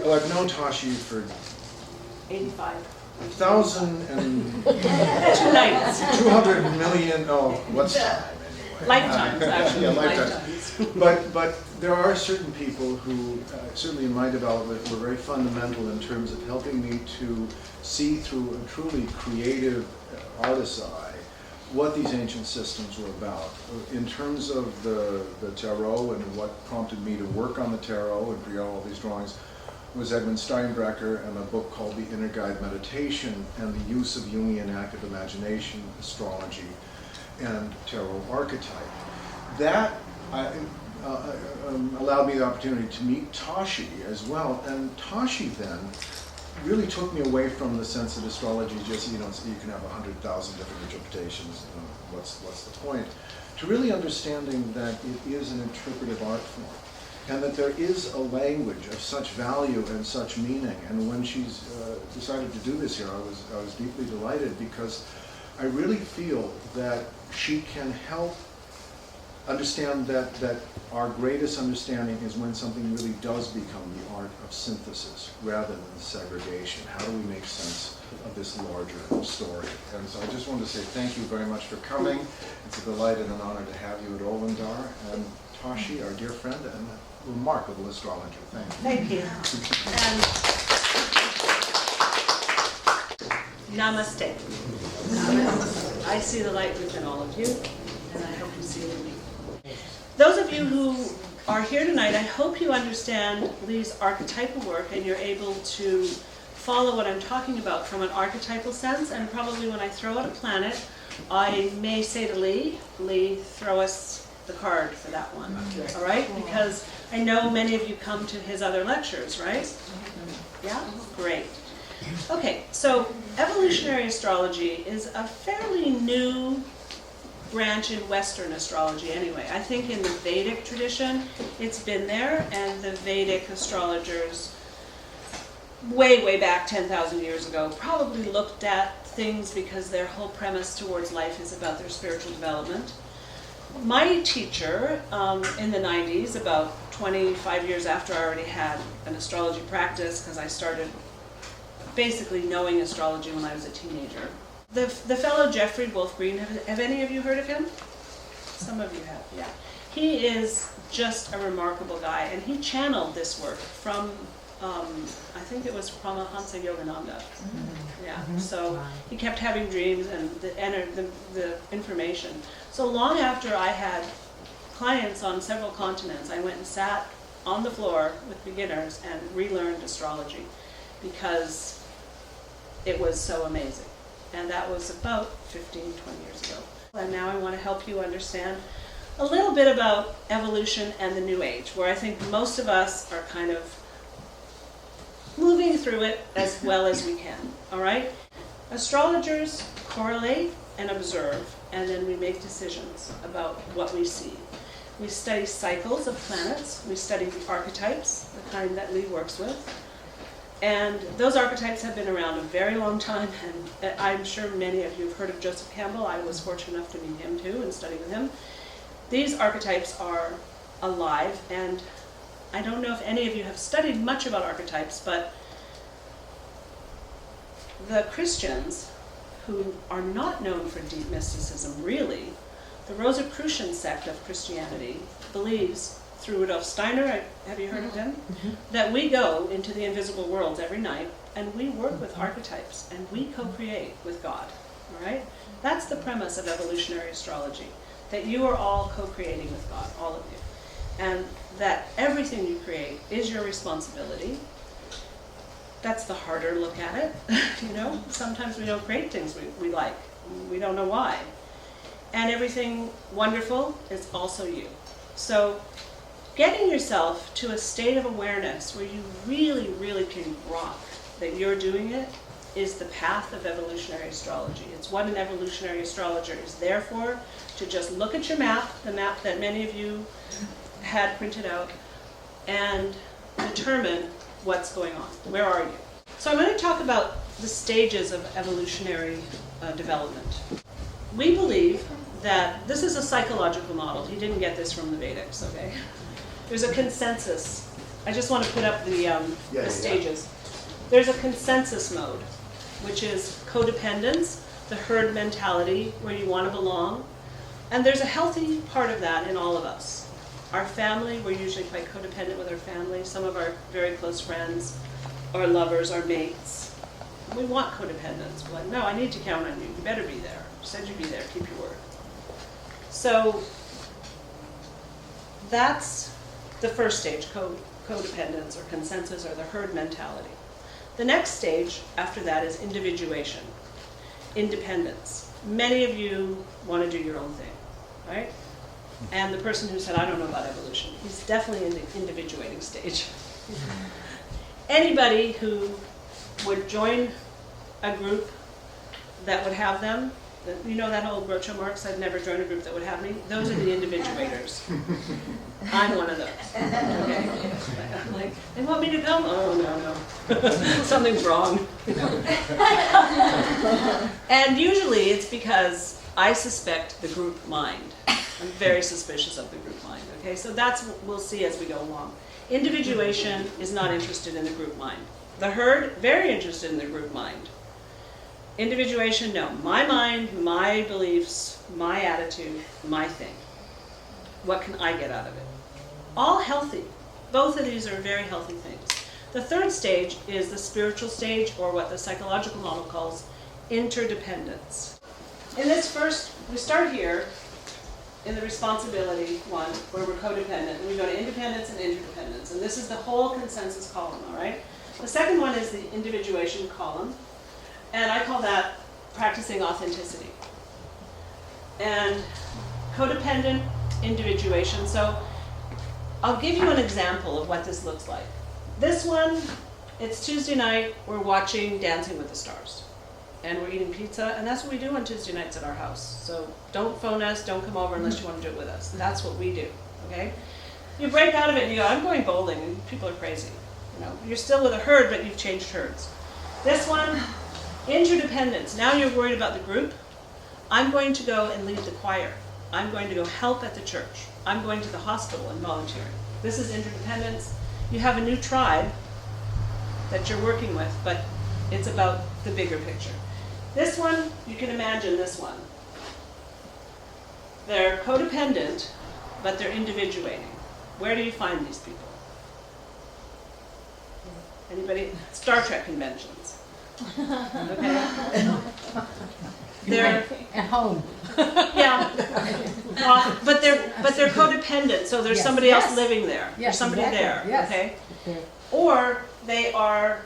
well, I've known Tashi for 85. 1,000 and 2 nights. 200 million, oh, what's time anyway? Lifetimes, actually. Yeah, lifetimes. But there are certain people who, certainly in my development, were very fundamental in terms of helping me to see through a truly creative artist's eye what these ancient systems were about. In terms of the tarot and what prompted me to work on the tarot and create all these drawings was Edwin Steinbrecher and a book called The Inner Guide Meditation and the use of Jungian active imagination, astrology, and tarot archetype. That allowed me the opportunity to meet Tashi as well, and Tashi then really took me away from the sense that astrology just, you can have 100,000 different interpretations, what's the point, to really understanding that it is an interpretive art form, and that there is a language of such value and such meaning. And when she's decided to do this here, I was deeply delighted, because I really feel that she can help understand that our greatest understanding is when something really does become the art of synthesis rather than segregation. How do we make sense of this larger story? And so I just wanted to say thank you very much for coming. It's a delight and an honor to have you at Olvendar. And Tashi, our dear friend and a remarkable astrologer. Thank you. Thank you. And namaste. I see the light within all of you, and I hope you see it in me. Those of you who are here tonight, I hope you understand Lee's archetypal work and you're able to follow what I'm talking about from an archetypal sense. And probably when I throw out a planet, I may say to Lee, throw us the card for that one. All right? Because I know many of you come to his other lectures, right? Yeah? Great. Okay, so evolutionary astrology is a fairly new branch in Western astrology anyway. I think in the Vedic tradition it's been there, and the Vedic astrologers way back 10,000 years ago probably looked at things because their whole premise towards life is about their spiritual development. My teacher in the 90s, about 25 years after I already had an astrology practice, because I started basically knowing astrology when I was a teenager. The fellow Jeffrey Wolf Green, have any of you heard of him? Some of you have, yeah. He is just a remarkable guy, and he channeled this work from, I think it was Paramahansa Yogananda. Yeah, so he kept having dreams and the information. So long after I had clients on several continents, I went and sat on the floor with beginners and relearned astrology because it was so amazing. And that was about 15, 20 years ago. And now I want to help you understand a little bit about evolution and the New Age, where I think most of us are kind of moving through it as well as we can, all right? Astrologers correlate and observe, and then we make decisions about what we see. We study cycles of planets. We study the archetypes, the kind that Lee works with. And those archetypes have been around a very long time, and I'm sure many of you have heard of Joseph Campbell. I was fortunate enough to meet him too and study with him. These archetypes are alive, and I don't know if any of you have studied much about archetypes, but the Christians, who are not known for deep mysticism really, the Rosicrucian sect of Christianity believes, through Rudolf Steiner, have you heard of him? That we go into the invisible worlds every night and we work with archetypes and we co-create with God, all right? That's the premise of evolutionary astrology, that you are all co-creating with God, all of you. And that everything you create is your responsibility. That's the harder look at it, you know? Sometimes we don't create things we like. We don't know why. And everything wonderful is also you. So getting yourself to a state of awareness where you really can rock that you're doing it is the path of evolutionary astrology. It's what an evolutionary astrologer is there for, to just look at your map, the map that many of you had printed out, and determine what's going on. Where are you? So I'm going to talk about the stages of evolutionary development. We believe that this is a psychological model. He didn't get this from the Vedics, okay? There's a consensus I just want to put up the yeah. stages. There's a consensus mode, which is codependence, the herd mentality, where you want to belong. And there's a healthy part of that in all of us. Our family, we're usually quite codependent with our family. Some of our very close friends, our lovers, our mates. We want codependence. We're like, no, I need to count on you. You better be there. You said you'd be there. Keep your word. So that's the first stage, codependence or consensus or the herd mentality. The next stage after that is individuation, independence. Many of you want to do your own thing, right? And the person who said, I don't know about evolution, he's definitely in the individuating stage. Anybody who would join a group that would have them, you know that whole Groucho Marx, I'd never join a group that would have me? Those are the individuators. I'm one of those. Okay? I'm like, they want me to come? Oh, no. Something's wrong. And usually it's because I suspect the group mind. I'm very suspicious of the group mind. Okay, so that's what we'll see as we go along. Individuation is not interested in the group mind. The herd, very interested in the group mind. Individuation, no. My mind, my beliefs, my attitude, my thing. What can I get out of it? All healthy. Both of these are very healthy things. The third stage is the spiritual stage, or what the psychological model calls interdependence. In this first, we start here in the responsibility one, where we're codependent, and we go to independence and interdependence. And this is the whole consensus column, all right? The second one is the individuation column. And I call that practicing authenticity. And codependent individuation. So I'll give you an example of what this looks like. This one, it's Tuesday night, we're watching Dancing with the Stars. And we're eating pizza, and that's what we do on Tuesday nights at our house. So don't phone us, don't come over unless you want to do it with us. That's what we do, okay? You break out of it and you go, I'm going bowling, and people are crazy. You know, you're still with a herd, but you've changed herds. This one, interdependence. Now you're worried about the group. I'm going to go and lead the choir. I'm going to go help at the church. I'm going to the hospital and volunteering. This is interdependence. You have a new tribe that you're working with, but it's about the bigger picture. This one, you can imagine this one. They're codependent, but they're individuating. Where do you find these people? Anybody? Star Trek conventions. Okay. They're at home. Yeah. But they're codependent, so there's somebody else living there. Yes, There's somebody exactly. there. Yes. Okay. Or they are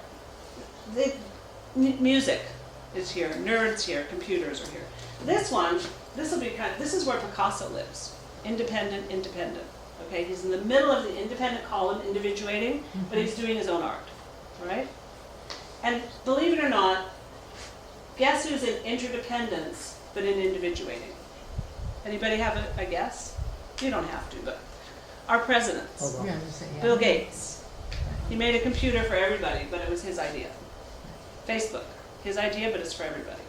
music is here, nerds here, computers are here. This one, this is where Picasso lives. Independent. Okay, he's in the middle of the independent column, individuating, but he's doing his own art. Right? And believe it or not, guess who's in interdependence but in individuating? Anybody have a guess? You don't have to, but our presidents. Yeah, just say, yeah. Bill Gates. He made a computer for everybody, but it was his idea. Facebook, his idea, but it's for everybody.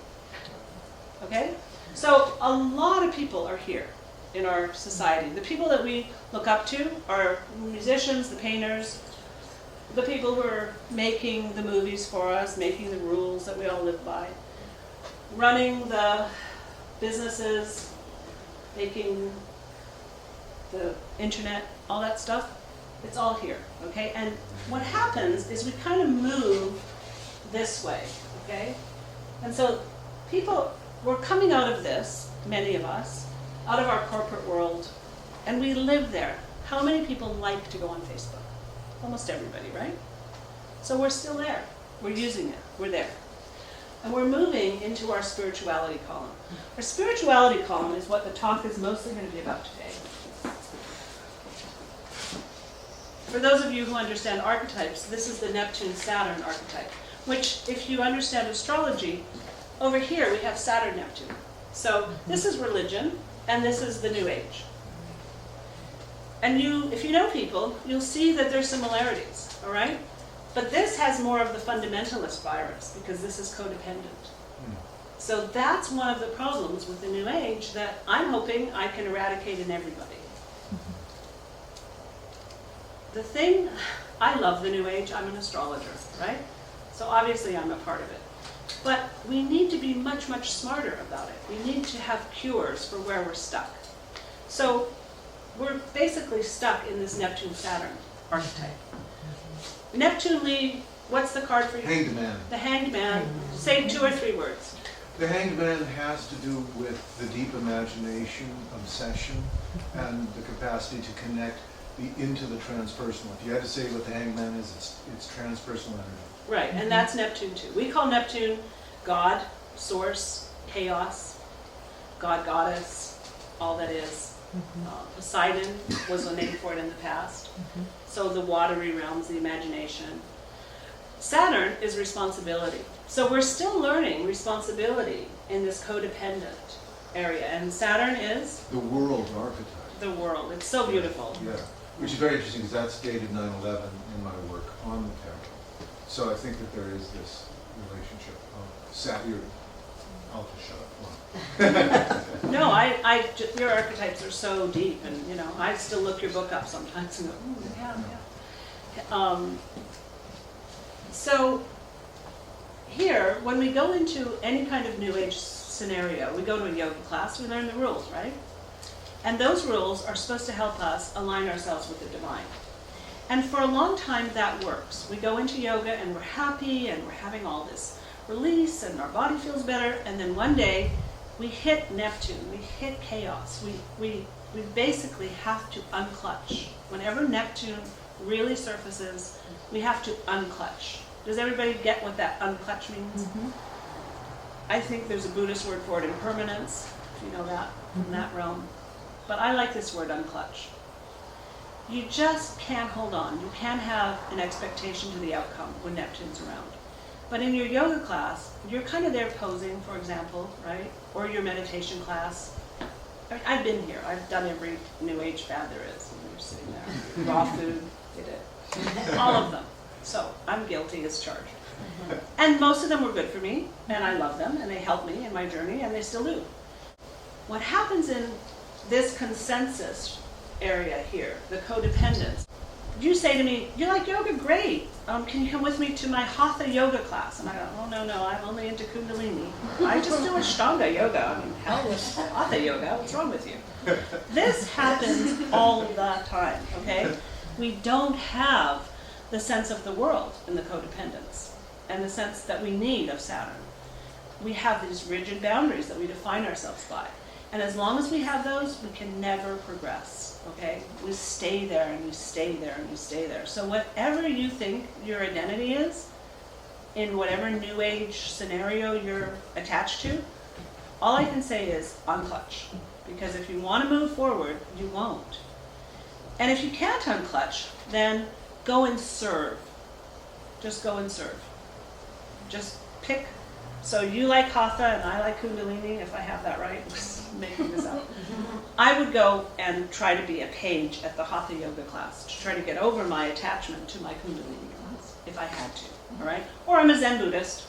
Okay? So a lot of people are here in our society. The people that we look up to are musicians, the painters, the people who are making the movies for us, making the rules that we all live by, running the businesses, making the internet, all that stuff. It's all here, okay? And what happens is we kind of move this way, okay? And so we're coming out of this, many of us, out of our corporate world, and we live there. How many people like to go on Facebook? Almost everybody, right? So we're still there. We're using it. We're there. And we're moving into our spirituality column. Our spirituality column is what the talk is mostly going to be about today. For those of you who understand archetypes, this is the Neptune-Saturn archetype, which, if you understand astrology, over here we have Saturn-Neptune. So this is religion, and this is the New Age. And if you know people, you'll see that there's similarities, all right? But this has more of the fundamentalist virus, because this is codependent. So that's one of the problems with the New Age that I'm hoping I can eradicate in everybody. The thing I love the New Age, I'm an astrologer, right? So obviously I'm a part of it. But we need to be much, much smarter about it. We need to have cures for where we're stuck. So we're basically stuck in this Neptune-Saturn archetype. Neptune lead, what's the card for you? Hanged Man. The Hanged Man. Say 2 or 3 words. The Hanged Man has to do with the deep imagination, obsession, and the capacity to connect into the transpersonal. If you had to say what the Hanged Man is, it's transpersonal energy. Right, and that's Neptune too. We call Neptune God, source, chaos, God, goddess, all that is. Poseidon was a name for it in the past. So the watery realms, the imagination. Saturn is responsibility. So we're still learning responsibility in this codependent area. And Saturn is? The world archetype. The world. It's so beautiful. Yeah, which is very interesting because that's dated 9/11 in my work on the tarot. So I think that there is this relationship of Saturn. I'll just shut up. No, your archetypes are so deep, and you know, I still look your book up sometimes and go, yeah. So here, when we go into any kind of New Age scenario, we go to a yoga class, we learn the rules, right? And those rules are supposed to help us align ourselves with the divine. And for a long time that works. We go into yoga and we're happy and we're having all this release and our body feels better, and then one day we hit Neptune, we hit chaos. We basically have to unclutch. Whenever Neptune really surfaces, we have to unclutch. Does everybody get what that unclutch means? I think there's a Buddhist word for it, impermanence, if you know that, from that realm. But I like this word, unclutch. You just can't hold on. You can't have an expectation to the outcome when Neptune's around. But in your yoga class, you're kind of there posing, for example, right? Or your meditation class. I mean, I've been here. I've done every New Age fad there is. And you're sitting there. Raw food, did it. All of them. So I'm guilty as charged. And most of them were good for me, and I love them, and they helped me in my journey, and they still do. What happens in this consensus area here, the codependence, you say to me, you like yoga? Great. Can you come with me to my Hatha yoga class? And I go, oh, no, I'm only into Kundalini. I just do Ashtanga yoga. I mean, hell with Hatha yoga. What's wrong with you? This happens all the time, okay? We don't have the sense of the world in the codependence and the sense that we need of Saturn. We have these rigid boundaries that we define ourselves by. And as long as we have those, we can never progress, okay? We stay there and we stay there and we stay there. So whatever you think your identity is, in whatever New Age scenario you're attached to, all I can say is unclutch. Because if you want to move forward, you won't. And if you can't unclutch, then go and serve. Just go and serve. Just pick. So you like Hatha and I like Kundalini, if I have that right, making this up. I would go and try to be a page at the Hatha yoga class to try to get over my attachment to my Kundalini class, if I had to, all right? Or I'm a Zen Buddhist.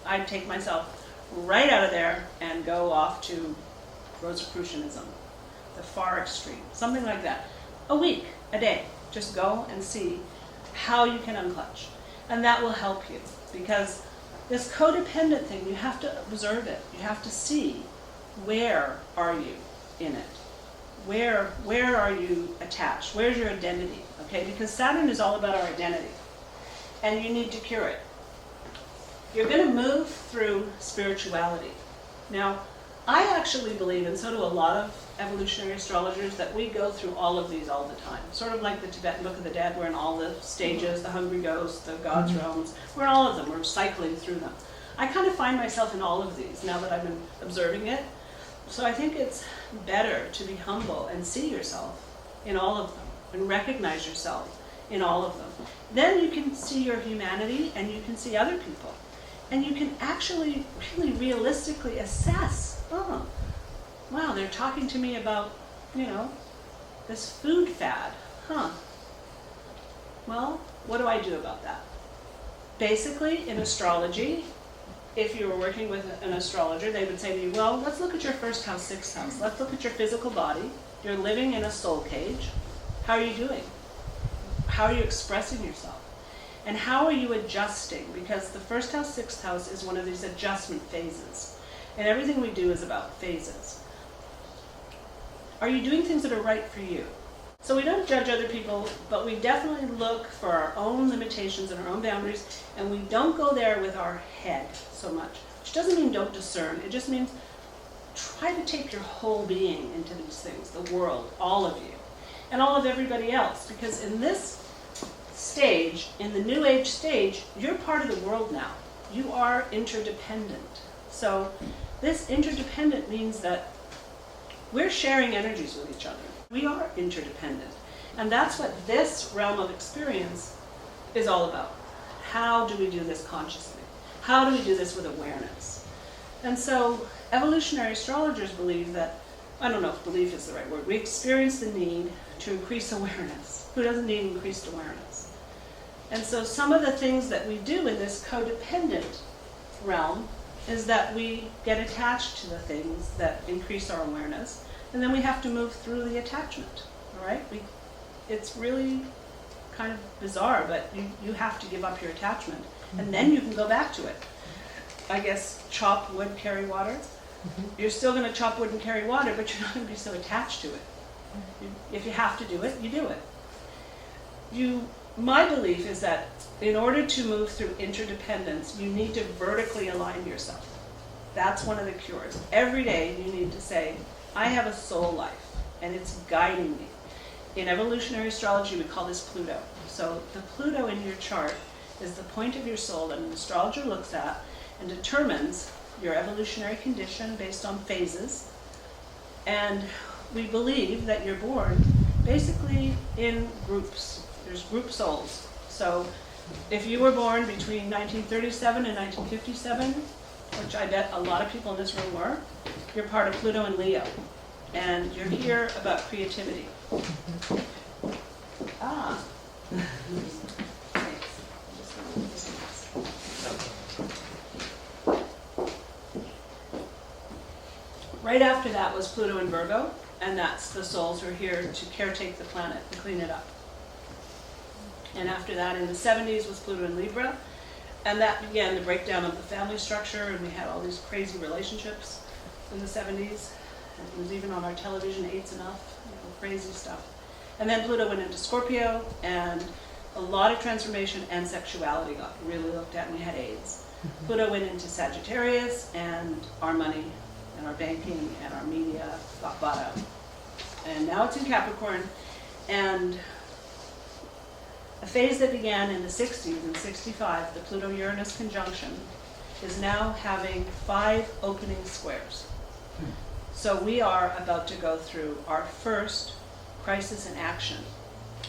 I'd take myself right out of there and go off to Rosicrucianism, the far extreme, something like that. A week, a day, just go and see how you can unclutch. And that will help you, because this codependent thing, you have to observe it. You have to see, where are you in it? Where are you attached? Where's your identity? Okay, because Saturn is all about our identity. And you need to cure it. You're going to move through spirituality. Now, I actually believe, and so do a lot of evolutionary astrologers, that we go through all of these all the time. Sort of like the Tibetan Book of the Dead, we're in all the stages, the hungry ghosts, the God's realms. We're in all of them. We're cycling through them. I kind of find myself in all of these now that I've been observing it. So I think it's better to be humble and see yourself in all of them and recognize yourself in all of them. Then you can see your humanity and you can see other people. And you can actually really realistically assess, oh, wow, they're talking to me about, this food fad, Well, what do I do about that? Basically, in astrology, if you were working with an astrologer, they would say to you, well, let's look at your first house, sixth house. Let's look at your physical body. You're living in a soul cage. How are you doing? How are you expressing yourself? And how are you adjusting? Because the first house, sixth house is one of these adjustment phases. And everything we do is about phases. Are you doing things that are right for you? So we don't judge other people, but we definitely look for our own limitations and our own boundaries, and we don't go there with our head so much. Which doesn't mean don't discern, it just means try to take your whole being into these things, the world, all of you, and all of everybody else. Because in this stage, in the New Age stage, you're part of the world now. You are interdependent. So this interdependent means that we're sharing energies with each other. We are interdependent. And that's what this realm of experience is all about. How do we do this consciously? How do we do this with awareness? And so evolutionary astrologers believe that, I don't know if belief is the right word, we experience the need to increase awareness. Who doesn't need increased awareness? And so some of the things that we do in this codependent realm is that we get attached to the things that increase our awareness, and then we have to move through the attachment, all right? It's really kind of bizarre, but you have to give up your attachment, and then you can go back to it. I guess chop wood, carry water. You're still going to chop wood and carry water, but you're not going to be so attached to it. If you have to do it, you do it. My belief is that in order to move through interdependence, you need to vertically align yourself. That's one of the cures. Every day you need to say, I have a soul life, and it's guiding me. In evolutionary astrology, we call this Pluto. So the Pluto in your chart is the point of your soul that an astrologer looks at and determines your evolutionary condition based on phases. And we believe that you're born basically in groups. There's group souls. So if you were born between 1937 and 1957, which I bet a lot of people in this room were, you're part of Pluto and Leo. And you're here about creativity. Right after that was Pluto and Virgo, and that's the souls who are here to caretake the planet and clean it up. And after that, in the 70s, was Pluto and Libra, and that began the breakdown of the family structure, and we had all these crazy relationships in the 70s. It was even on our television, Eight's Enough, crazy stuff. And then Pluto went into Scorpio, and a lot of transformation and sexuality got really looked at, and we had AIDS. Pluto went into Sagittarius, and our money and our banking and our media got bought out. And now it's in Capricorn, and a phase that began in the 60s, in 65, the Pluto-Uranus conjunction, is now having 5 opening squares. So we are about to go through our first crisis in action.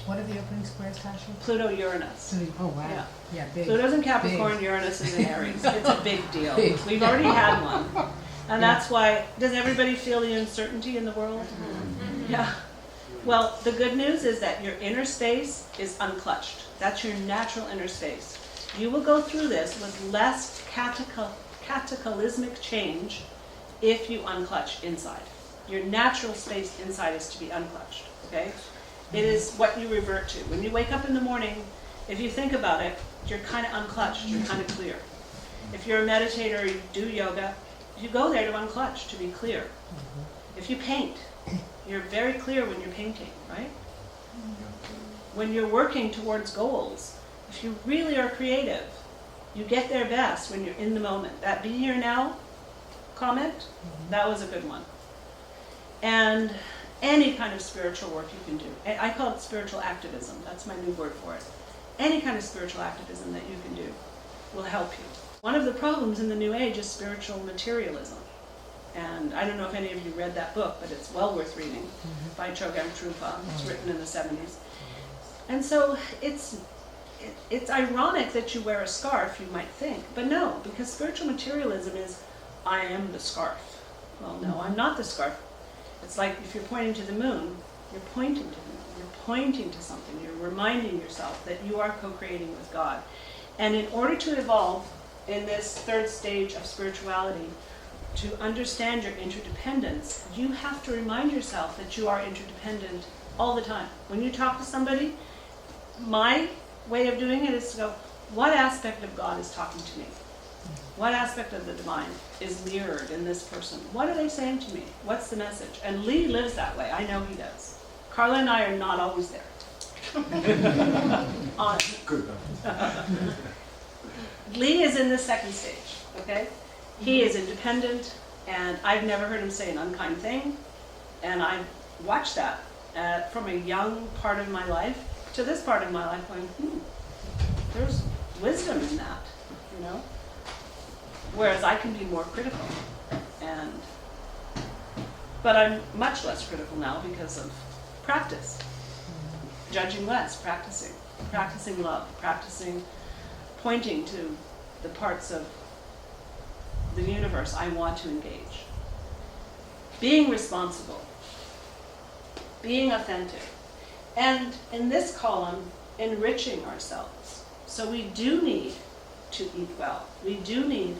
What are the opening squares, Tashi? Pluto-Uranus. Oh, wow. Yeah, big. Pluto's in Capricorn, Big. Uranus is in Aries. It's a big deal. Big. We've already had one. And that's why, does everybody feel the uncertainty in the world? Yeah. Well, the good news is that your inner space is unclutched. That's your natural inner space. You will go through this with less cataclysmic change if you unclutch inside. Your natural space inside is to be unclutched, okay? It is what you revert to. When you wake up in the morning, if you think about it, you're kind of unclutched, you're kind of clear. If you're a meditator, you do yoga, you go there to unclutch, to be clear. If you paint, you're very clear when you're painting, right? When you're working towards goals, if you really are creative, you get there best when you're in the moment. That be here now comment, that was a good one. And any kind of spiritual work you can do. I call it spiritual activism. That's my new word for it. Any kind of spiritual activism that you can do will help you. One of the problems in the New Age is spiritual materialism. And I don't know if any of you read that book, but it's well worth reading, by Chogyam Trungpa. It's written in the 70s. And so it's ironic that you wear a scarf, you might think. But no, because spiritual materialism is, I am the scarf. Well, no, I'm not the scarf. It's like if you're pointing to the moon, you're pointing to the moon. You're pointing to something. You're reminding yourself that you are co-creating with God. And in order to evolve in this third stage of spirituality, to understand your interdependence, you have to remind yourself that you are interdependent all the time. When you talk to somebody, my way of doing it is to go, what aspect of God is talking to me? What aspect of the divine is mirrored in this person? What are they saying to me? What's the message? And Lee lives that way. I know he does. Carla and I are not always there. Honestly. Good. Lee is in the second stage, okay? He is independent, and I've never heard him say an unkind thing. And I've watched that from a young part of my life to this part of my life going, there's wisdom in that, you know? Whereas I can be more critical. But I'm much less critical now because of practice. Judging less, practicing love, practicing pointing to the parts of the universe I want to engage. Being responsible, being authentic, and in this column, enriching ourselves. So we do need to eat well. We do need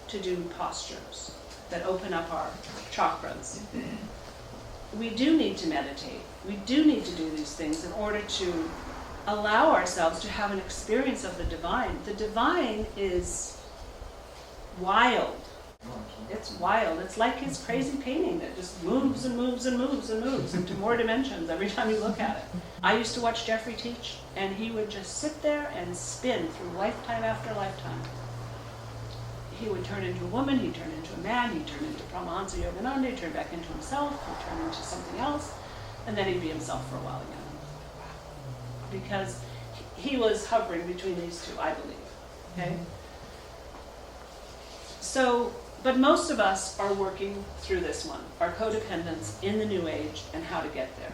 to do postures that open up our chakras. We do need to meditate. We do need to do these things in order to allow ourselves to have an experience of the divine. The divine is wild. It's wild. It's like his crazy painting that just moves and moves and moves and moves into more dimensions every time you look at it. I used to watch Jeffrey teach, and he would just sit there and spin through lifetime after lifetime. He would turn into a woman, he'd turn into a man, he'd turn into Paramahansa Yogananda, he'd turn back into himself, he'd turn into something else, and then he'd be himself for a while again. Because he was hovering between these two, I believe. Okay? So, but most of us are working through this one, our codependence in the New Age and how to get there.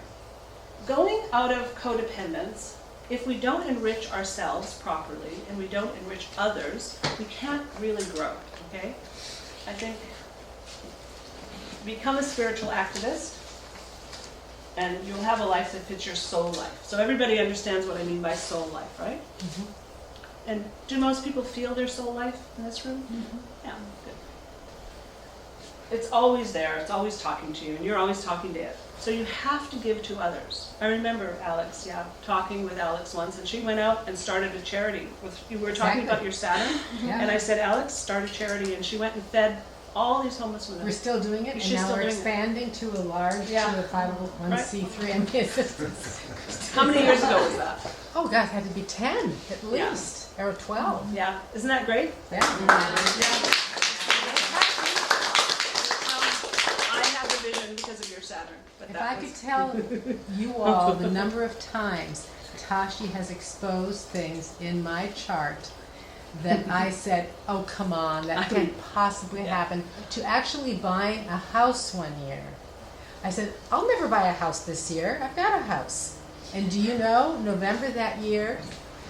Going out of codependence, if we don't enrich ourselves properly and we don't enrich others, we can't really grow, okay? I think become a spiritual activist and you'll have a life that fits your soul life. So everybody understands what I mean by soul life, right? Mm-hmm. And do most people feel their soul life in this room? Mm-hmm. Yeah, good. It's always there, it's always talking to you, and you're always talking to it. So you have to give to others. I remember Alex, talking with Alex once, and she went out and started a charity. You were talking about your Saturn, and I said, Alex, start a charity, and she went and fed all these homeless women. We're still doing it, and now we're expanding to a large, to a 501c3 and assistance. How many years ago was that? Oh gosh, it had to be 10 at least, or 12. Yeah, isn't that great? Yeah. Because of your Saturn. But if I could tell you all the number of times Tashi has exposed things in my chart that I said, oh come on, that can't possibly happen, to actually buying a house one year. I said, I'll never buy a house this year, I've got a house. And do you know, November that year,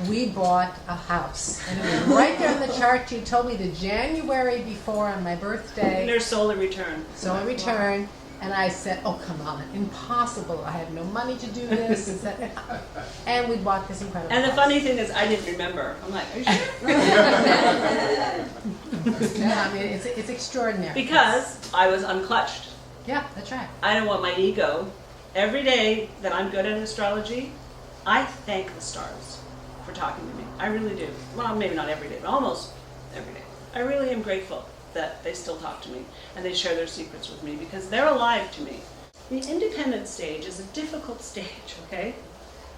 we bought a house. And it was right there on the chart. You told me the January before on my birthday. And there's solar return. Solar return. Wow. And I said, oh, come on, impossible. I had no money to do this. And we bought this incredible And the house. funny thing is, I didn't remember. I'm like, are you sure? Yeah, I mean, it's extraordinary. Because I was unclutched. Yeah, that's right. I don't want my ego. Every day that I'm good at astrology, I thank the stars for talking to me. I really do. Well, maybe not every day, but almost every day. I really am grateful that they still talk to me and they share their secrets with me because they're alive to me. The independent stage is a difficult stage, okay?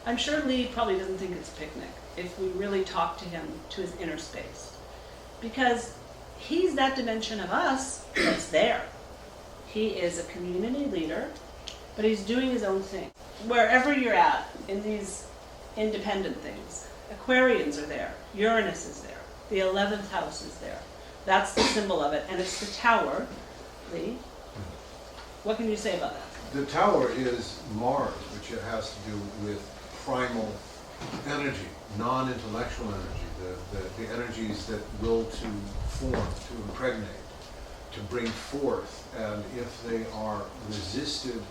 I'm sure Lee probably doesn't think it's a picnic if we really talk to him, to his inner space. Because he's that dimension of us that's there. He is a community leader, but he's doing his own thing. Wherever you're at in these independent things, Aquarians are there, Uranus is there, the 11th house is there. That's the symbol of it, and it's the tower. Lee, what can you say about that? The tower is Mars, which has to do with primal energy, non-intellectual energy, the energies that will to form, to impregnate, to bring forth, and if they are resisted,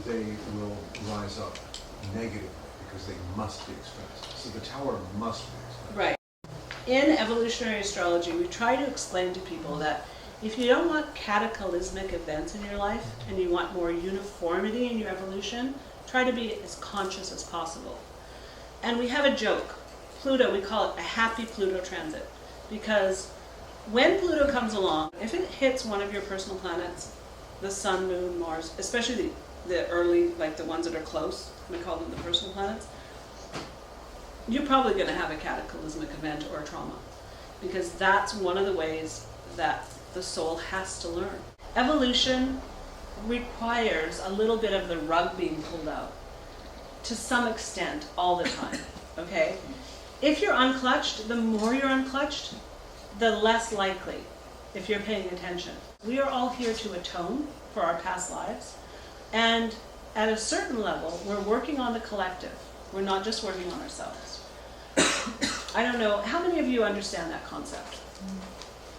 they will rise up negatively because they must be expressed. So the tower must be expressed. Right. In evolutionary astrology, we try to explain to people that if you don't want cataclysmic events in your life and you want more uniformity in your evolution, try to be as conscious as possible. And we have a joke. Pluto, we call it a happy Pluto transit. Because when Pluto comes along, if it hits one of your personal planets, the Sun, Moon, Mars, especially the early, like the ones that are close, we call them the personal planets, you're probably going to have a cataclysmic event or a trauma. Because that's one of the ways that the soul has to learn. Evolution requires a little bit of the rug being pulled out, to some extent, all the time, okay? If you're unclutched, the more you're unclutched, the less likely, if you're paying attention. We are all here to atone for our past lives, and at a certain level, we're working on the collective. We're not just working on ourselves. I don't know, how many of you understand that concept?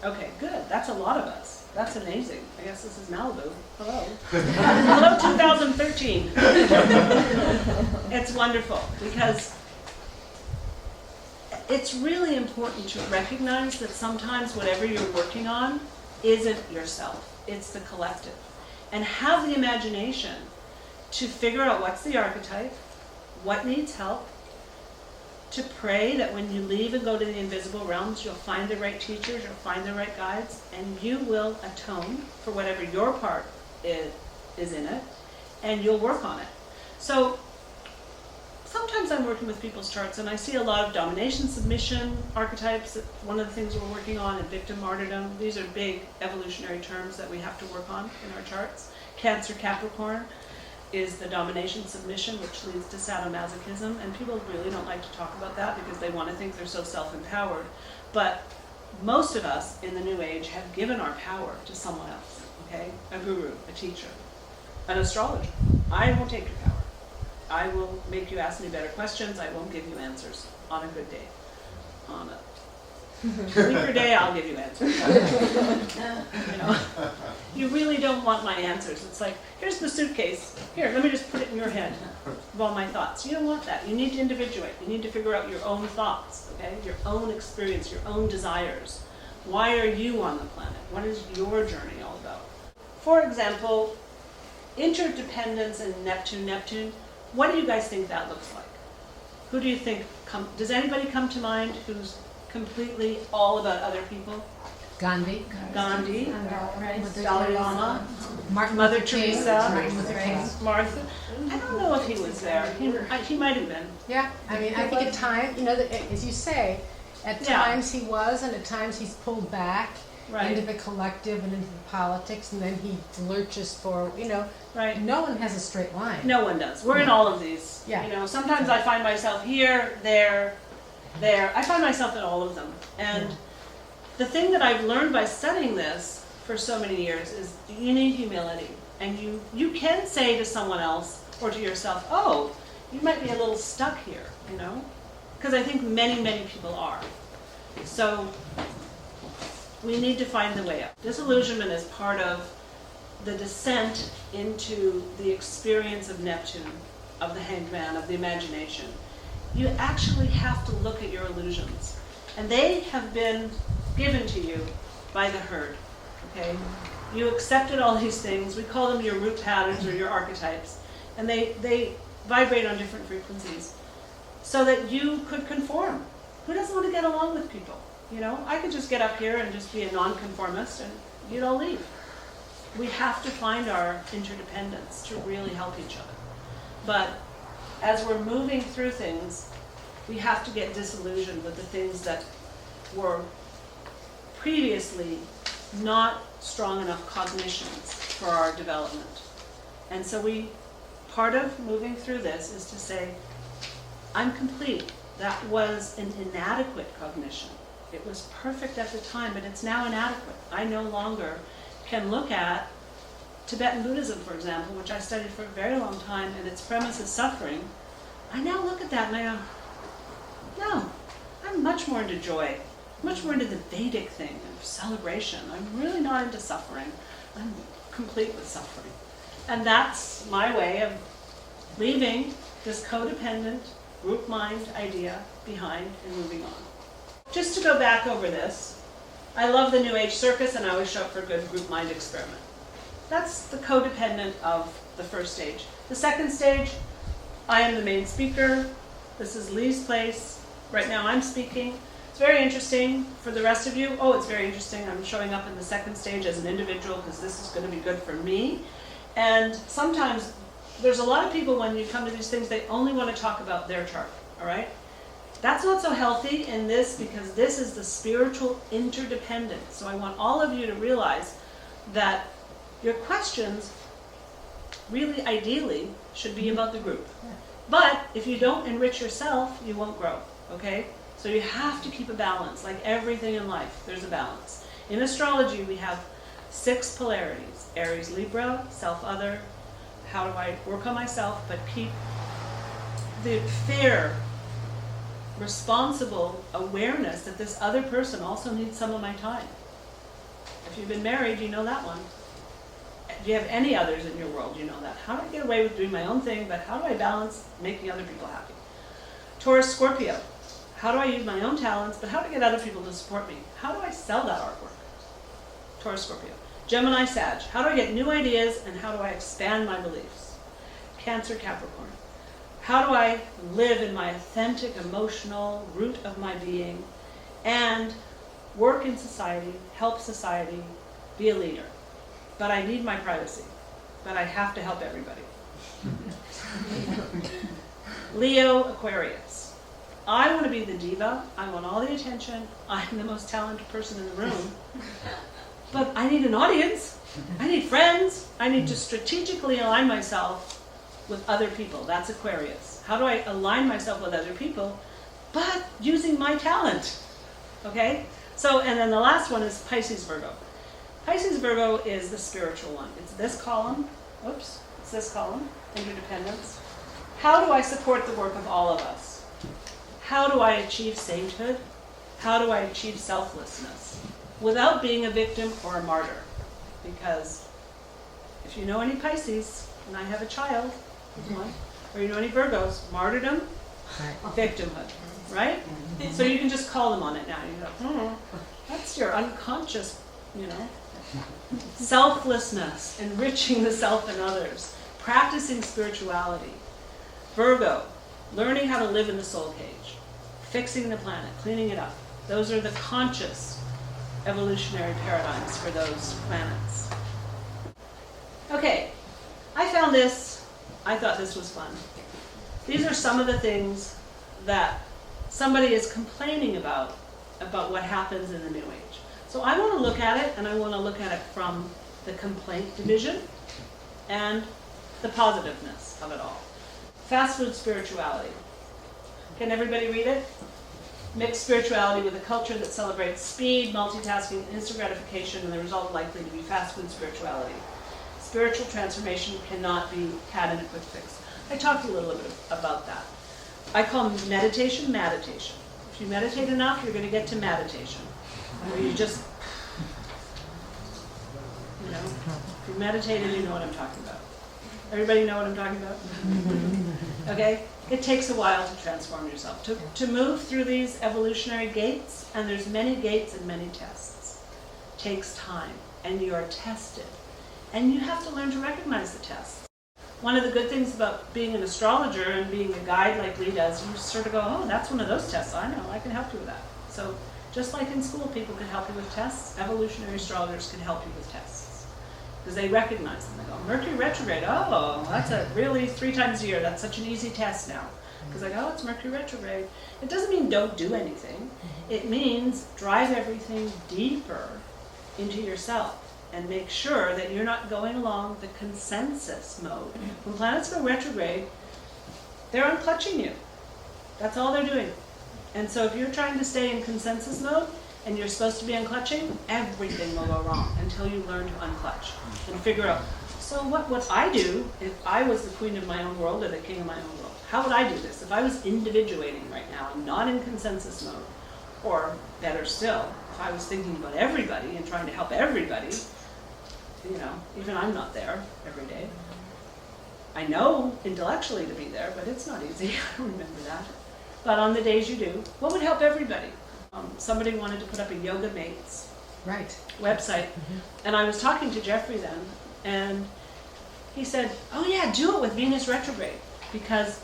Okay, good, that's a lot of us. That's amazing. I guess this is Malibu. Hello. Hello, 2013. It's wonderful, because it's really important to recognize that sometimes whatever you're working on isn't yourself, it's the collective. And have the imagination to figure out what's the archetype, what needs help, to pray that when you leave and go to the invisible realms, you'll find the right teachers, you'll find the right guides, and you will atone for whatever your part is in it, and you'll work on it. So sometimes I'm working with people's charts and I see a lot of domination, submission archetypes. One of the things we're working on, and victim martyrdom. These are big evolutionary terms that we have to work on in our charts. Cancer, Capricorn is the domination, submission, which leads to sadomasochism. And people really don't like to talk about that because they want to think they're so self-empowered. But most of us in the New Age have given our power to someone else, okay? A guru, a teacher, an astrologer. I won't take your power. I will make you ask me better questions. I won't give you answers on a good day. On a weaker day, I'll give you answers. You know, you really don't want my answers. It's like, here's the suitcase. Here, let me just put it in your head of all my thoughts. You don't want that. You need to individuate. You need to figure out your own thoughts, okay? Your own experience, your own desires. Why are you on the planet? What is your journey all about? For example, interdependence and Neptune. What do you guys think that looks like? Who do you think does anybody come to mind who's completely all about other people? Gandhi. Dalai Lama, Mother Teresa, Martha. I don't know if he was there. He might have been. Yeah, I mean, I think at times, as you say, at times he was, and at times he's pulled back into the collective and into the politics, and then he lurches for, Right. No one has a straight line. No one does. We're in all of these. Yeah. Sometimes I find myself here, there. I find myself in all of them. And the thing that I've learned by studying this for so many years is you need humility. And you can say to someone else or to yourself, oh, you might be a little stuck here, Because I think many, many people are. So we need to find the way up. Disillusionment is part of the descent into the experience of Neptune, of the hanged man, of the imagination. You actually have to look at your illusions. And they have been given to you by the herd, okay? You accepted all these things. We call them your root patterns or your archetypes. And they vibrate on different frequencies so that you could conform. Who doesn't want to get along with people? I could just get up here and just be a nonconformist and you'd all leave. We have to find our interdependence to really help each other. But as we're moving through things, we have to get disillusioned with the things that were previously not strong enough cognitions for our development. And so part of moving through this is to say, I'm complete. That was an inadequate cognition. It was perfect at the time, but it's now inadequate. I no longer can look at Tibetan Buddhism, for example, which I studied for a very long time, and its premise is suffering. I now look at that and I go, no, I'm much more into joy, much more into the Vedic thing of celebration. I'm really not into suffering. I'm complete with suffering. And that's my way of leaving this codependent group mind idea behind and moving on. Just to go back over this, I love the New Age circus and I always show up for a good group mind experiment. That's the codependent of the first stage. The second stage, I am the main speaker. This is Lee's place. Right now I'm speaking. It's very interesting for the rest of you. Oh, it's very interesting. I'm showing up in the second stage as an individual because this is going to be good for me. And sometimes there's a lot of people when you come to these things, they only want to talk about their chart, all right? That's not so healthy in this because this is the spiritual interdependence. So I want all of you to realize that your questions really ideally should be about the group. But if you don't enrich yourself, you won't grow, okay? So you have to keep a balance, like everything in life, there's a balance. In astrology, we have 6 polarities: Aries, Libra, self-other, how do I work on myself, but keep the fair, responsible awareness that this other person also needs some of my time. If you've been married, you know that one. Do you have any others in your world? You know that. How do I get away with doing my own thing, but how do I balance making other people happy? Taurus, Scorpio. How do I use my own talents, but how do I get other people to support me? How do I sell that artwork? Taurus, Scorpio. Gemini, Sag. How do I get new ideas and how do I expand my beliefs? Cancer, Capricorn. How do I live in my authentic, emotional root of my being and work in society, help society, be a leader? But I need my privacy. But I have to help everybody. Leo, Aquarius. I want to be the diva. I want all the attention. I'm the most talented person in the room. But I need an audience. I need friends. I need to strategically align myself with other people. That's Aquarius. How do I align myself with other people, but using my talent? Okay? So, and then the last one is Pisces, Virgo. Pisces, Virgo is the spiritual one. It's this column. Oops. It's this column, interdependence. How do I support the work of all of us? How do I achieve sainthood? How do I achieve selflessness without being a victim or a martyr? Because if you know any Pisces, and I have a child, one, or you know any Virgos, martyrdom, victimhood, right? So you can just call them on it now. You go, that's your unconscious, selflessness, enriching the self and others, practicing spirituality. Virgo, learning how to live in the soul cage, fixing the planet, cleaning it up. Those are the conscious evolutionary paradigms for those planets. Okay, I found this. I thought this was fun. These are some of the things that somebody is complaining about what happens in the New Age. So I want to look at it, and I want to look at it from the complaint division and the positiveness of it all. Fast food spirituality. Can everybody read it? Mixed spirituality with a culture that celebrates speed, multitasking, instant gratification, and the result likely to be fast food spirituality. Spiritual transformation cannot be had in a quick fix. I talked a little bit about that. I call meditation meditation. If you meditate enough, you're going to get to meditation. Where you just, if you meditated, you know what I'm talking about. Everybody know what I'm talking about? Okay? It takes a while to transform yourself, to move through these evolutionary gates, and there's many gates and many tests. Takes time, and you are tested. And you have to learn to recognize the tests. One of the good things about being an astrologer and being a guide like Lee does, you sort of go, oh, that's one of those tests. I know, I can help you with that. So just like in school, people can help you with tests, evolutionary astrologers can help you with tests. Because they recognize them. They go, Mercury retrograde, oh, that's a really 3 times a year. That's such an easy test now. Because I go, oh, it's Mercury retrograde. It doesn't mean don't do anything. It means drive everything deeper into yourself and make sure that you're not going along the consensus mode. When planets go retrograde, they're unclutching you. That's all they're doing. And so if you're trying to stay in consensus mode and you're supposed to be unclutching, everything will go wrong until you learn to unclutch and figure out, so what would I do if I was the queen of my own world or the king of my own world? How would I do this? If I was individuating right now and not in consensus mode, or better still, if I was thinking about everybody and trying to help everybody, even I'm not there every day. I know intellectually to be there, but it's not easy. I don't remember that. But on the days you do, what would help everybody? Somebody wanted to put up a Yoga Mates website. And I was talking to Jeffrey then, and he said, oh yeah, do it with Venus retrograde. Because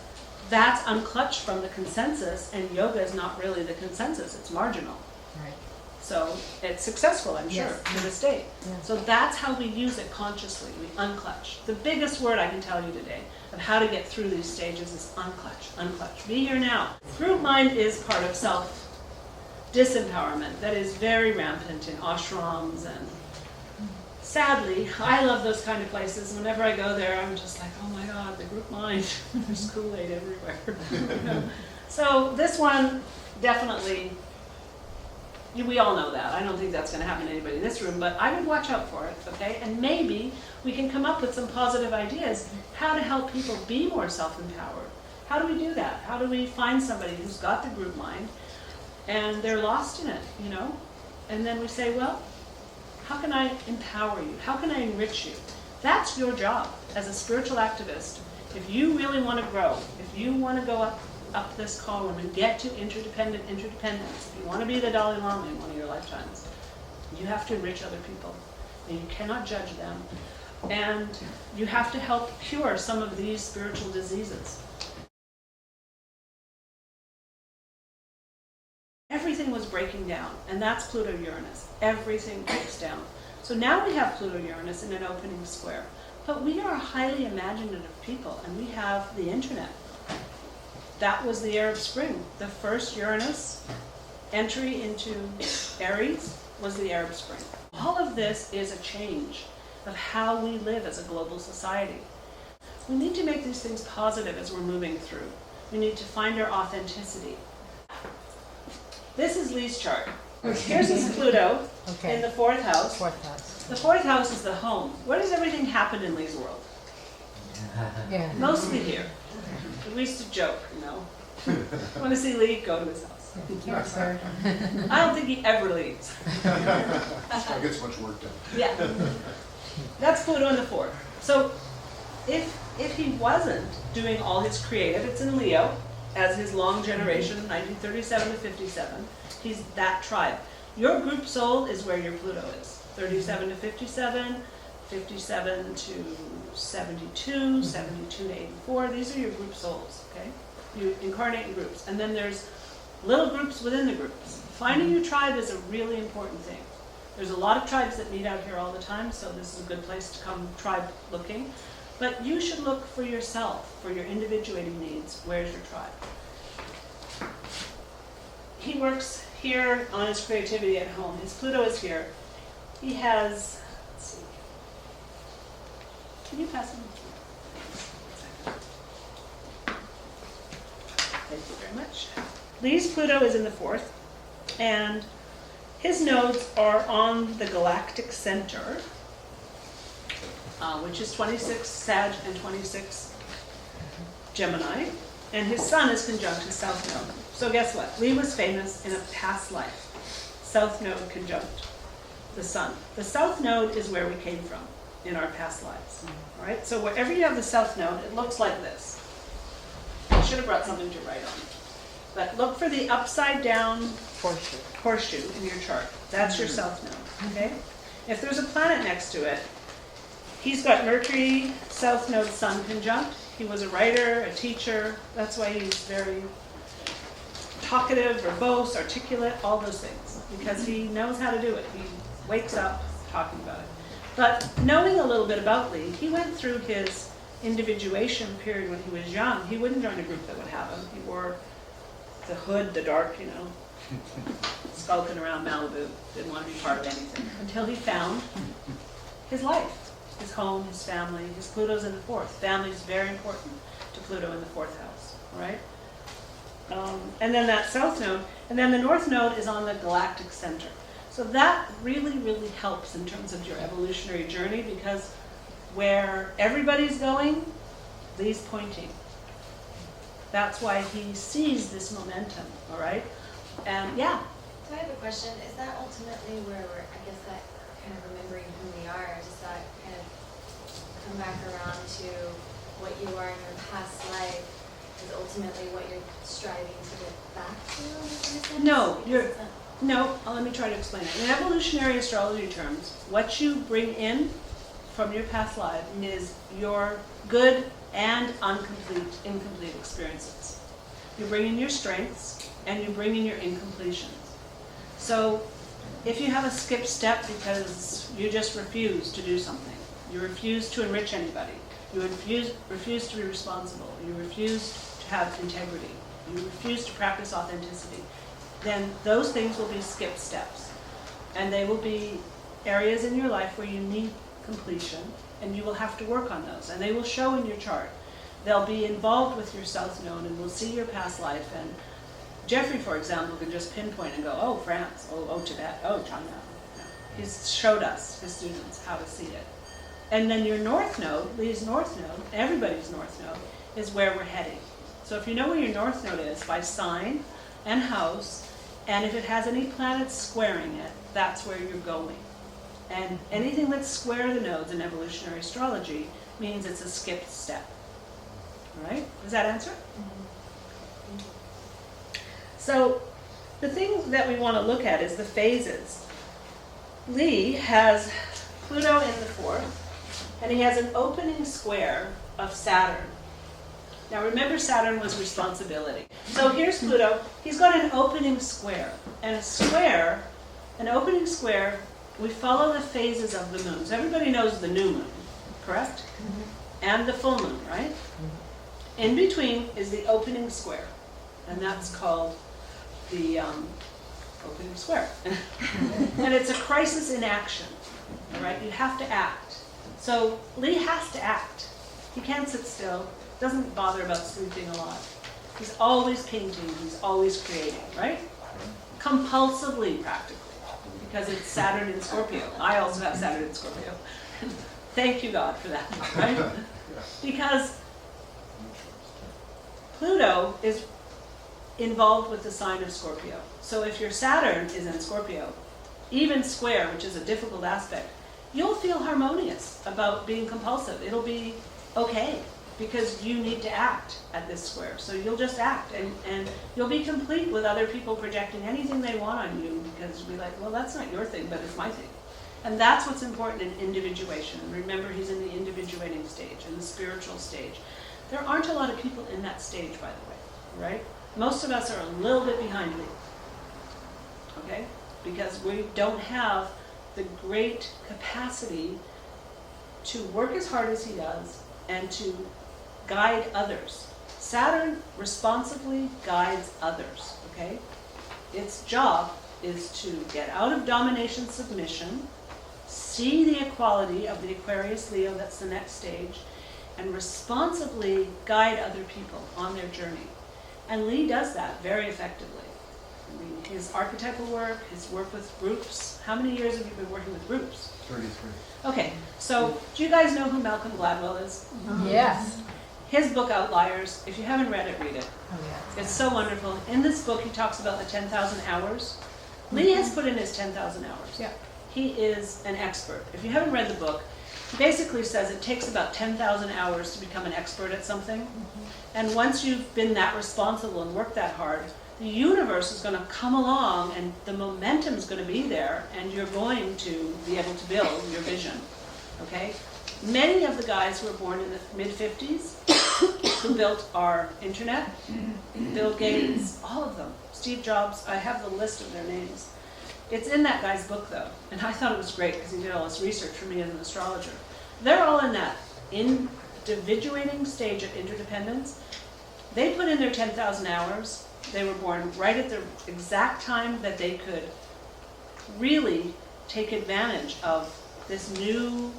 That's unclutched from the consensus, and yoga is not really the consensus, it's marginal. Right. So it's successful, I'm sure, Yes. to this date. Yeah. So that's how we use it consciously, we unclutch. The biggest word I can tell you today of how to get through these stages is unclutch, unclutch. Be here now. Group mind is part of self-disempowerment that is very rampant in ashrams, and sadly, I love those kind of places. Whenever I go there, I'm just like, oh my God, the group mind. There's Kool-Aid everywhere. So this one, definitely, we all know that. I don't think that's going to happen to anybody in this room, but I would watch out for it, okay? And maybe we can come up with some positive ideas how to help people be more self-empowered. How do we do that? How do we find somebody who's got the group mind and they're lost in it, you know? And then we say, well, how can I empower you? How can I enrich you? That's your job as a spiritual activist. If you really want to grow, if you want to go up this column and get to interdependence, if you want to be the Dalai Lama in one of your lifetimes, you have to enrich other people. And you cannot judge them. And you have to help cure some of these spiritual diseases. Everything was breaking down, and that's Pluto-Uranus. Everything breaks down. So now we have Pluto-Uranus in an opening square. But we are highly imaginative people, and we have the internet. That was the Arab Spring. The first Uranus entry into Aries was the Arab Spring. All of this is a change of how we live as a global society. We need to make these things positive as we're moving through. We need to find our authenticity. This is Lee's chart. Here's his Pluto in the fourth house. Fourth house. The fourth house is the home. Where does everything happen in Lee's world? Yeah. Mostly here. We used to joke, you know. Want to see Lee? Go to his house. Yes, sir. I don't think he ever leaves. I get so much work done. Yeah. That's Pluto in the fourth. So if he wasn't doing all his creative, it's in Leo, as his long generation, 1937 to 57, he's that tribe. Your group soul is where your Pluto is. 37 to 57, 57 to 72, 72 to 84. These are your group souls, okay? You incarnate in groups. And then there's little groups within the groups. Finding your tribe is a really important thing. There's a lot of tribes that meet out here all the time, so this is a good place to come tribe looking. But you should look for yourself, for your individuating needs. Where's your tribe? He works here on his creativity at home. His Pluto is here. He has, let's see. Can you pass him? Thank you very much. Lee's Pluto is in the fourth, and his nodes are on the galactic center, which is 26 Sag and 26 Gemini, and his sun is conjunct his south node. So guess what? Lee was famous in a past life. South node conjunct the sun. The south node is where we came from in our past lives. All right. So wherever you have the south node, it looks like this. I should have brought something to write on. But look for the upside down horseshoe in your chart. That's your south node. Okay. If there's a planet next to it, he's got Mercury, south node, sun conjunct. He was a writer, a teacher. That's why he's very talkative, verbose, articulate, all those things, because he knows how to do it. He wakes up talking about it. But knowing a little bit about Lee, he went through his individuation period when he was young. He wouldn't join a group that would have him. He wore the hood, the dark, you know, skulking around Malibu, didn't want to be part of anything, until he found his life, his home, his family. His Pluto's in the fourth. Family is very important to Pluto in the fourth house, all right? And then that south node, and then the north node is on the galactic center. So that really, really helps in terms of your evolutionary journey, because where everybody's going, Lee's pointing. That's why he sees this momentum, all right? And yeah. So I have a question. Is that ultimately where we're, I guess, that kind of remembering who we are, does that kind of come back around to what you are in your past life is ultimately what you're striving to get back to, in a sense? No, let me try to explain it. In evolutionary astrology terms, what you bring in from your past life is your good and incomplete experiences. You bring in your strengths and you bring in your incompletions. So if you have a skip step because you just refuse to do something, you refuse to enrich anybody, you refuse to be responsible, you refuse to have integrity, you refuse to practice authenticity, then those things will be skip steps. And they will be areas in your life where you need completion, and you will have to work on those. And they will show in your chart. They'll be involved with your South Node, and will see your past life. And Jeffrey, for example, can just pinpoint and go, oh, France, oh, Tibet, oh, China. He's showed us, his students, how to see it. And then your North Node, Lee's North Node, everybody's North Node, is where we're heading. So if you know where your North Node is by sign and house, and if it has any planets squaring it, that's where you're going. And anything that's square the nodes in evolutionary astrology means it's a skipped step. All right? Does that answer? Mm-hmm. So the thing that we want to look at is the phases. Lee has Pluto in the 4th, and he has an opening square of Saturn. Now remember, Saturn was responsibility. So here's Pluto. He's got an opening square. And a square, an opening square, we follow the phases of the moon. So everybody knows the new moon, correct? Mm-hmm. And the full moon, right? Mm-hmm. In between is the opening square. And that's called the opening square. And it's a crisis in action, all right? You have to act. So Lee has to act. He can't sit still. Doesn't bother about sleeping a lot. He's always painting, he's always creating, right? Compulsively, practically, because it's Saturn in Scorpio. I also have Saturn in Scorpio. Thank you, God, for that, right? Because Pluto is involved with the sign of Scorpio. So if your Saturn is in Scorpio, even square, which is a difficult aspect, you'll feel harmonious about being compulsive. It'll be okay, because you need to act at this square. So you'll just act, and you'll be complete with other people projecting anything they want on you, because you'll be like, well, that's not your thing, but it's my thing. And that's what's important in individuation. And remember, he's in the individuating stage, in the spiritual stage. There aren't a lot of people in that stage, by the way, right? Most of us are a little bit behind me, okay? Because we don't have the great capacity to work as hard as he does and to guide others. Saturn responsibly guides others, okay? Its job is to get out of domination submission, see the equality of the Aquarius Leo, that's the next stage, and responsibly guide other people on their journey. And Lee does that very effectively. I mean, his archetypal work, his work with groups. How many years have you been working with groups? 33. Okay, so do you guys know who Malcolm Gladwell is? Yes. His book, Outliers, if you haven't read it, read it. Oh, yeah. It's so wonderful. In this book, he talks about the 10,000 hours. Lee has put in his 10,000 hours. Yeah. He is an expert. If you haven't read the book, he basically says it takes about 10,000 hours to become an expert at something. Mm-hmm. And once you've been that responsible and worked that hard, the universe is going to come along and the momentum is going to be there, and you're going to be able to build your vision. Okay? Many of the guys who were born in the mid-50s who built our internet, Bill Gates, all of them, Steve Jobs, I have the list of their names. It's in that guy's book, though, and I thought it was great because he did all this research for me as an astrologer. They're all in that individuating stage of interdependence. They put in their 10,000 hours. They were born right at the exact time that they could really take advantage of this new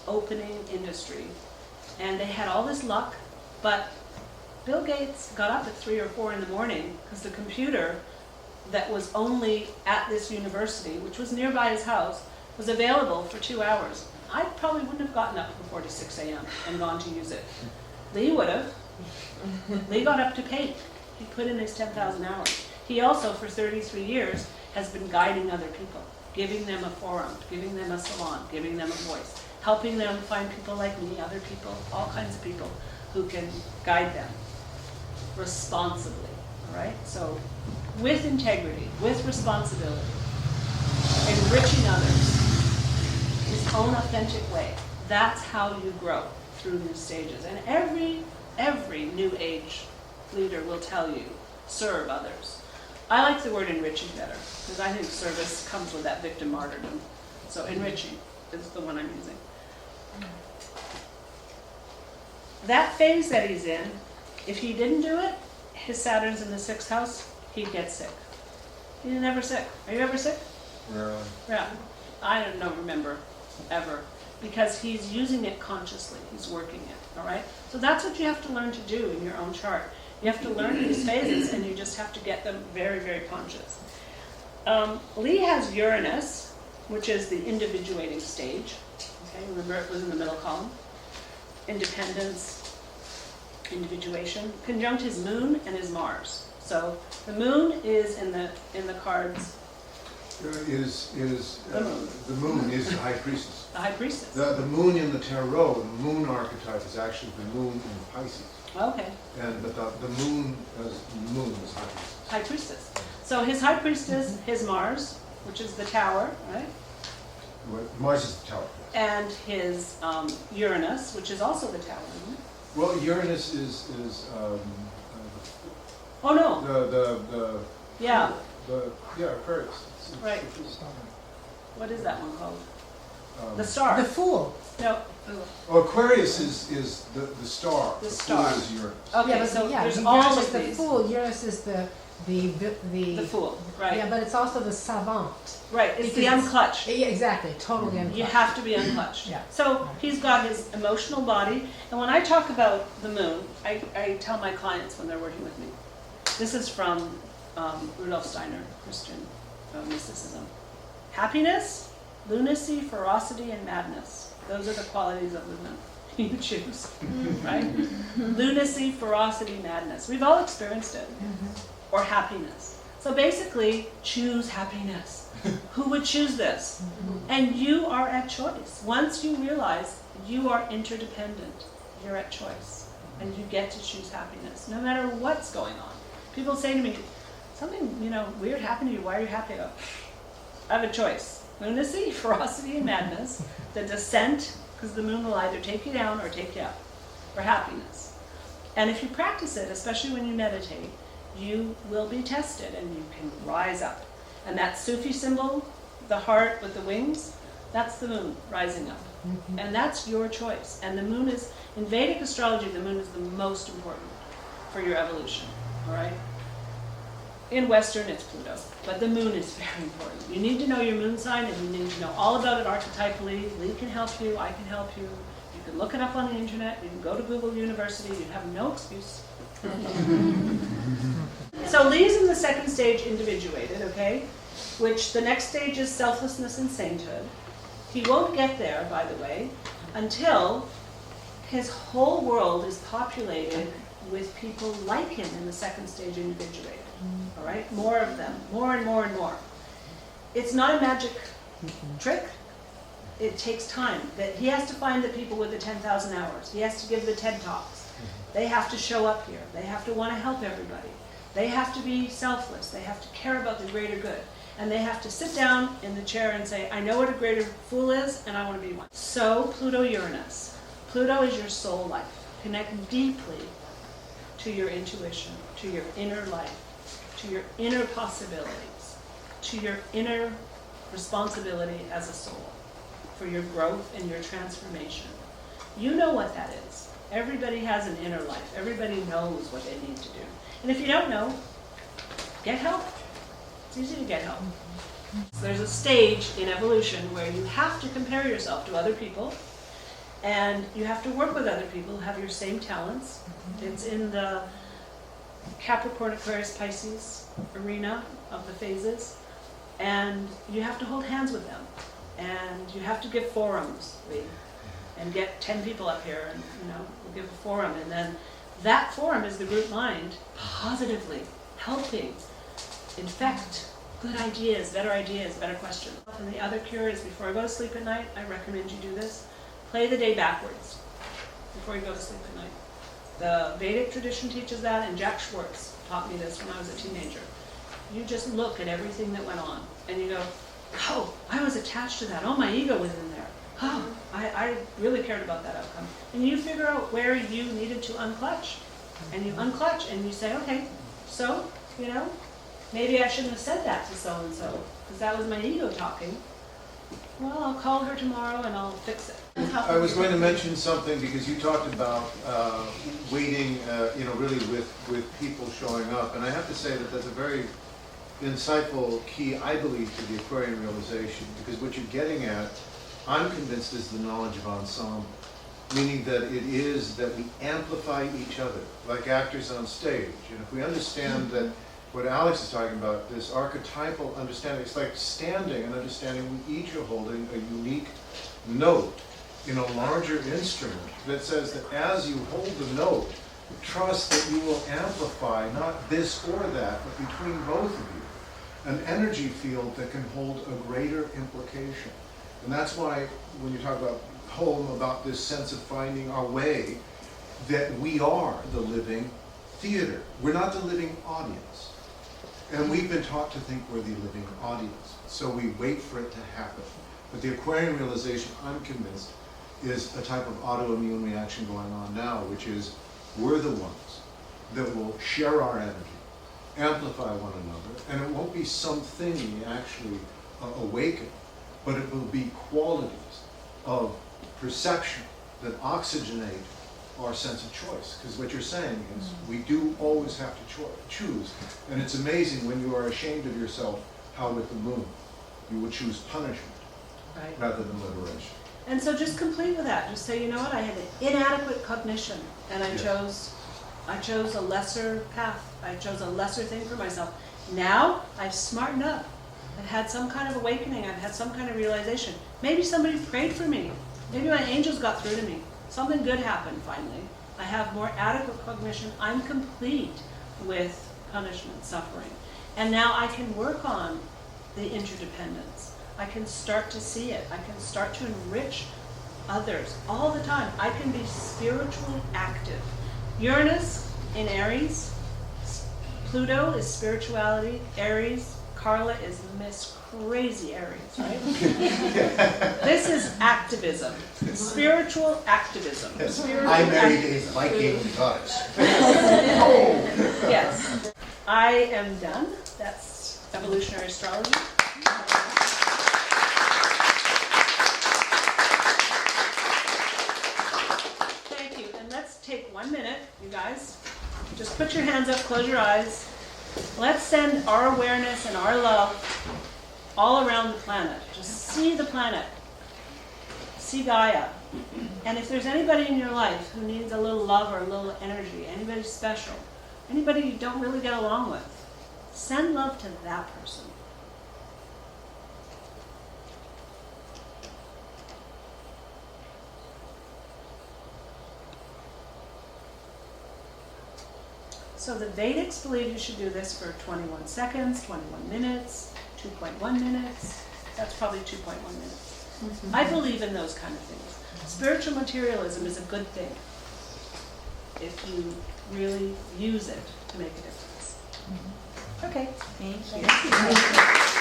opening industry. And they had all this luck, but Bill Gates got up at 3 or 4 in the morning because the computer that was only at this university, which was nearby his house, was available for 2 hours. I probably wouldn't have gotten up before 6 a.m. and gone to use it. Lee would have. Lee got up to paint. He put in his 10,000 hours. He also, for 33 years, has been guiding other people, giving them a forum, giving them a salon, giving them a voice, helping them find people like me, other people, all kinds of people who can guide them responsibly, all right? So with integrity, with responsibility, enriching others, his own authentic way. That's how you grow, through these stages. And every New Age leader will tell you, serve others. I like the word enriching better, because I think service comes with that victim martyrdom. So enriching is the one I'm using. That phase that he's in, if he didn't do it, his Saturn's in the 6th house, he'd get sick. He's never sick. Are you ever sick? Rarely. Yeah. I don't remember ever, because he's using it consciously. He's working it, all right? So that's what you have to learn to do in your own chart. You have to learn these phases, and you just have to get them very, very conscious. Lee has Uranus, which is the individuating stage. Okay, remember it was in the middle column. Independence, individuation, conjunct his moon and his Mars. So the moon is in the cards. The moon is the high priestess. The high priestess. The moon in the tarot, the moon archetype is actually the moon in Pisces. Okay. But the moon is high priestess. High priestess. So his high priestess, his Mars, which is the tower, right? Mars is the tower. And his Uranus, which is also the tower, isn't it? Well, Uranus is Oh no. Yeah, Yeah. Aquarius. Right. It's What is that one called? not, The star. The Fool. No. Oh, Aquarius is the star. The Fool star. is Uranus. Okay, Yeah, so yeah, there's Uranus all is of the these. Fool. Uranus is the Fool, right? Yeah, but it's also the savant. Right. It's the Because unclutched. Yeah, exactly. Totally unclutched. You have to be unclutched. Yeah. So he's got his emotional body, and when I talk about the moon, I tell my clients when they're working with me, this is from Rudolf Steiner, Christian mysticism. Happiness, lunacy, ferocity, and madness. Those are the qualities of the moon. You choose, right? Lunacy, ferocity, madness. We've all experienced it. Or happiness. So basically, choose happiness. Who would choose this? And you are at choice. Once you realize you are interdependent, you're at choice. And you get to choose happiness, no matter what's going on. People say to me, something, weird happened to you, why are you happy? I go, I have a choice. Lunacy, ferocity, and madness. The descent, because the moon will either take you down or take you up, for happiness. And if you practice it, especially when you meditate, you will be tested and you can rise up. And that Sufi symbol, the heart with the wings, that's the moon rising up. And that's your choice. And the moon is, in Vedic astrology, the moon is the most important for your evolution, all right? In Western, it's Pluto, but the moon is very important. You need to know your moon sign, and you need to know all about it archetypally. Lee can help you, I can help you. You can look it up on the internet, you can go to Google University, you have no excuse. So Lee's in the 2nd stage, individuated, okay? Which the next stage is selflessness and sainthood. He won't get there, by the way, until his whole world is populated with people like him in the 2nd stage, individuated. All right? More of them, more and more and more. It's not a magic trick. It takes time. That he has to find the people with the 10,000 hours. He has to give the TED Talks. They have to show up here. They have to want to help everybody. They have to be selfless. They have to care about the greater good. And they have to sit down in the chair and say, I know what a greater fool is, and I want to be one. So, Pluto-Uranus. Pluto is your soul life. Connect deeply to your intuition, to your inner life, to your inner possibilities, to your inner responsibility as a soul for your growth and your transformation. You know what that is. Everybody has an inner life. Everybody knows what they need to do. And if you don't know, get help. It's easy to get help. There's a stage in evolution where you have to compare yourself to other people, and you have to work with other people who have your same talents. It's in the Capricorn, Aquarius, Pisces arena of the phases, and you have to hold hands with them, and you have to give forums, and get 10 people up here, and we'll give a forum, and then that forum is the group mind positively helping infect good ideas, better questions. And the other cure is, before I go to sleep at night, I recommend you do this. Play the day backwards before you go to sleep at night. The Vedic tradition teaches that, and Jack Schwartz taught me this when I was a teenager. You just look at everything that went on, and you go, oh, I was attached to that. Oh, my ego was in there. Oh, I really cared about that outcome. And you figure out where you needed to unclutch. And you unclutch and you say, okay, so, you know, maybe I shouldn't have said that to so-and-so, because that was my ego talking. Well, I'll call her tomorrow and I'll fix it. I was going to mention something because you talked about waiting, really with people showing up. And I have to say that that's a very insightful key, I believe, to the Aquarian realization, because what you're getting at, I'm convinced, is the knowledge of ensemble, meaning that it is that we amplify each other, like actors on stage. And if we understand that what Alex is talking about, this archetypal understanding, it's like standing and understanding we each are holding a unique note in a larger instrument that says that as you hold the note, trust that you will amplify not this or that, but between both of you, an energy field that can hold a greater implication. And that's why when you talk about home, about this sense of finding our way, that we are the living theater. We're not the living audience. And we've been taught to think we're the living audience. So we wait for it to happen. But the Aquarian realization, I'm convinced, is a type of autoimmune reaction going on now, which is we're the ones that will share our energy, amplify one another, and it won't be something we actually awaken, but it will be qualities of perception that oxygenate our sense of choice. Because what you're saying is we do always have to choose. And it's amazing when you are ashamed of yourself, how with the moon, you would choose punishment rather than liberation. And so just complete with that. Just say, you know what, I had an inadequate cognition, and I chose a lesser path. I chose a lesser thing for myself. Now I've smartened up. I've had some kind of awakening. I've had some kind of realization. Maybe somebody prayed for me. Maybe my angels got through to me. Something good happened finally. I have more adequate cognition. I'm complete with punishment, suffering. And now I can work on the interdependence. I can start to see it. I can start to enrich others all the time. I can be spiritually active. Uranus in Aries, Pluto is spirituality, Aries, Carla is Miss Crazy Aries, right? This is activism, spiritual activism. Spiritual I married activism. a Viking goddess. Yes. I am done. That's Evolutionary Astrology. Thank you. And let's take 1 minute, you guys. Just put your hands up, close your eyes. Let's send our awareness and our love all around the planet. Just see the planet. See Gaia. And if there's anybody in your life who needs a little love or a little energy, anybody special, anybody you don't really get along with, send love to that person. So the Vedics believe you should do this for 21 seconds, 21 minutes, 2.1 minutes. That's probably 2.1 minutes. I believe in those kind of things. Spiritual materialism is a good thing if you really use it to make a difference. Okay. Thank you.